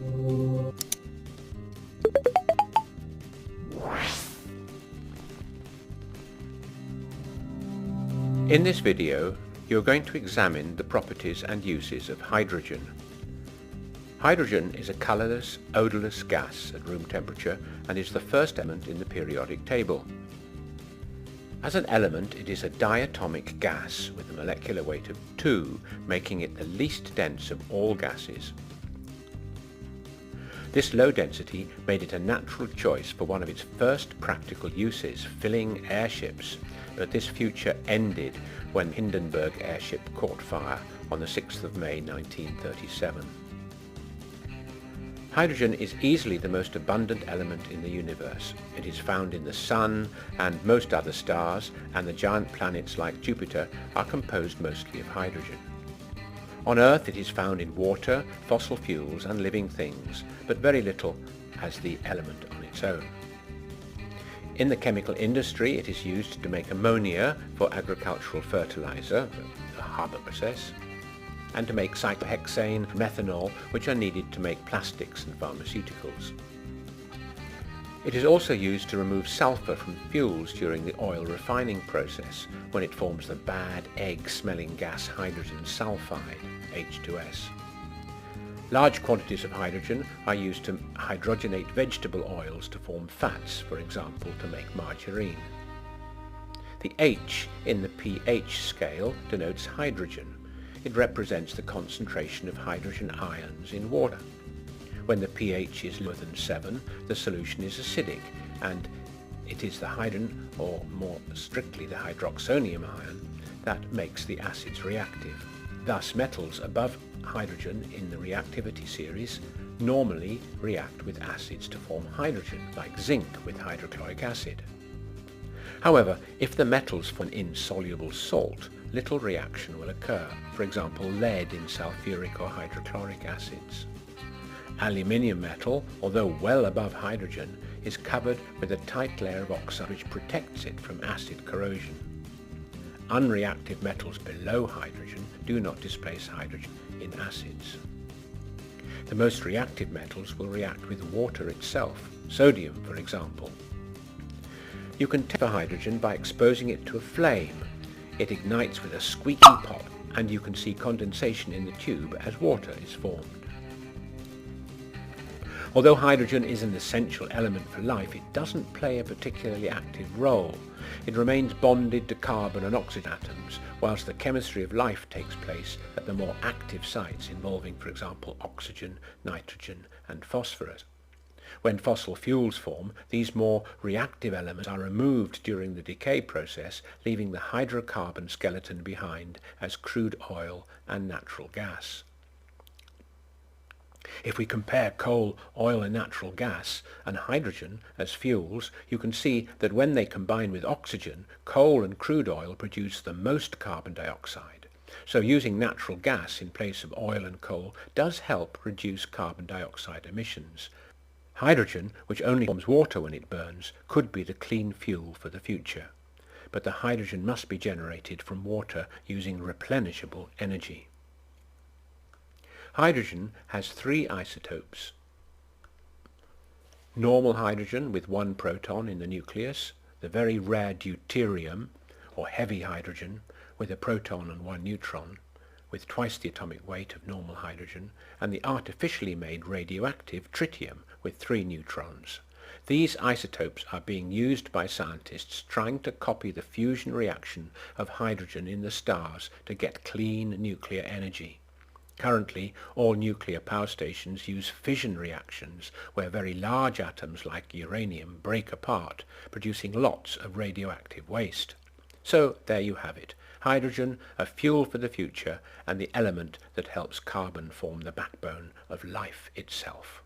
In this video, you're going to examine the properties and uses of hydrogen. Hydrogen is a colourless, odourless gas at room temperature and is the first element in the periodic table. As an element, it is a diatomic gas with a molecular weight of 2, making it the least dense of all gases. This low density made it a natural choice for one of its first practical uses, filling airships, but this future ended when Hindenburg airship caught fire on the 6th of May 1937. Hydrogen is easily the most abundant element in the universe. It is found in the Sun and most other stars, and the giant planets like Jupiter are composed mostly of hydrogen. On Earth it is found in water, fossil fuels and living things, but very little as the element on its own. In the chemical industry it is used to make ammonia for agricultural fertilizer, the Haber process, and to make cyclohexane, methanol, which are needed to make plastics and pharmaceuticals. It is also used to remove sulfur from fuels during the oil refining process, when it forms the bad egg-smelling gas hydrogen sulfide, H2S. Large quantities of hydrogen are used to hydrogenate vegetable oils to form fats, for example, to make margarine. The H in the pH scale denotes hydrogen. It represents the concentration of hydrogen ions in water. When the pH is lower than 7, the solution is acidic, and it is the hydrogen, or more strictly the hydroxonium ion, that makes the acids reactive. Thus, metals above hydrogen in the reactivity series normally react with acids to form hydrogen, like zinc with hydrochloric acid. However, if the metals form an insoluble salt, little reaction will occur, for example lead in sulfuric or hydrochloric acids. Aluminium metal, although well above hydrogen, is covered with a tight layer of oxide which protects it from acid corrosion. Unreactive metals below hydrogen do not displace hydrogen in acids. The most reactive metals will react with water itself, sodium for example. You can test for hydrogen by exposing it to a flame. It ignites with a squeaking pop, and you can see condensation in the tube as water is formed. Although hydrogen is an essential element for life, it doesn't play a particularly active role. It remains bonded to carbon and oxygen atoms, whilst the chemistry of life takes place at the more active sites involving, for example, oxygen, nitrogen and phosphorus. When fossil fuels form, these more reactive elements are removed during the decay process, leaving the hydrocarbon skeleton behind as crude oil and natural gas. If we compare coal, oil and natural gas and hydrogen as fuels, you can see that when they combine with oxygen, coal and crude oil produce the most carbon dioxide. So using natural gas in place of oil and coal does help reduce carbon dioxide emissions. Hydrogen, which only forms water when it burns, could be the clean fuel for the future. But the hydrogen must be generated from water using replenishable energy. Hydrogen has 3 isotopes. Normal hydrogen with 1 proton in the nucleus, the very rare deuterium, or heavy hydrogen, with a proton and 1 neutron, with twice the atomic weight of normal hydrogen, and the artificially made radioactive tritium with 3 neutrons. These isotopes are being used by scientists trying to copy the fusion reaction of hydrogen in the stars to get clean nuclear energy. Currently, all nuclear power stations use fission reactions where very large atoms like uranium break apart, producing lots of radioactive waste. So there you have it. Hydrogen, a fuel for the future, and the element that helps carbon form the backbone of life itself.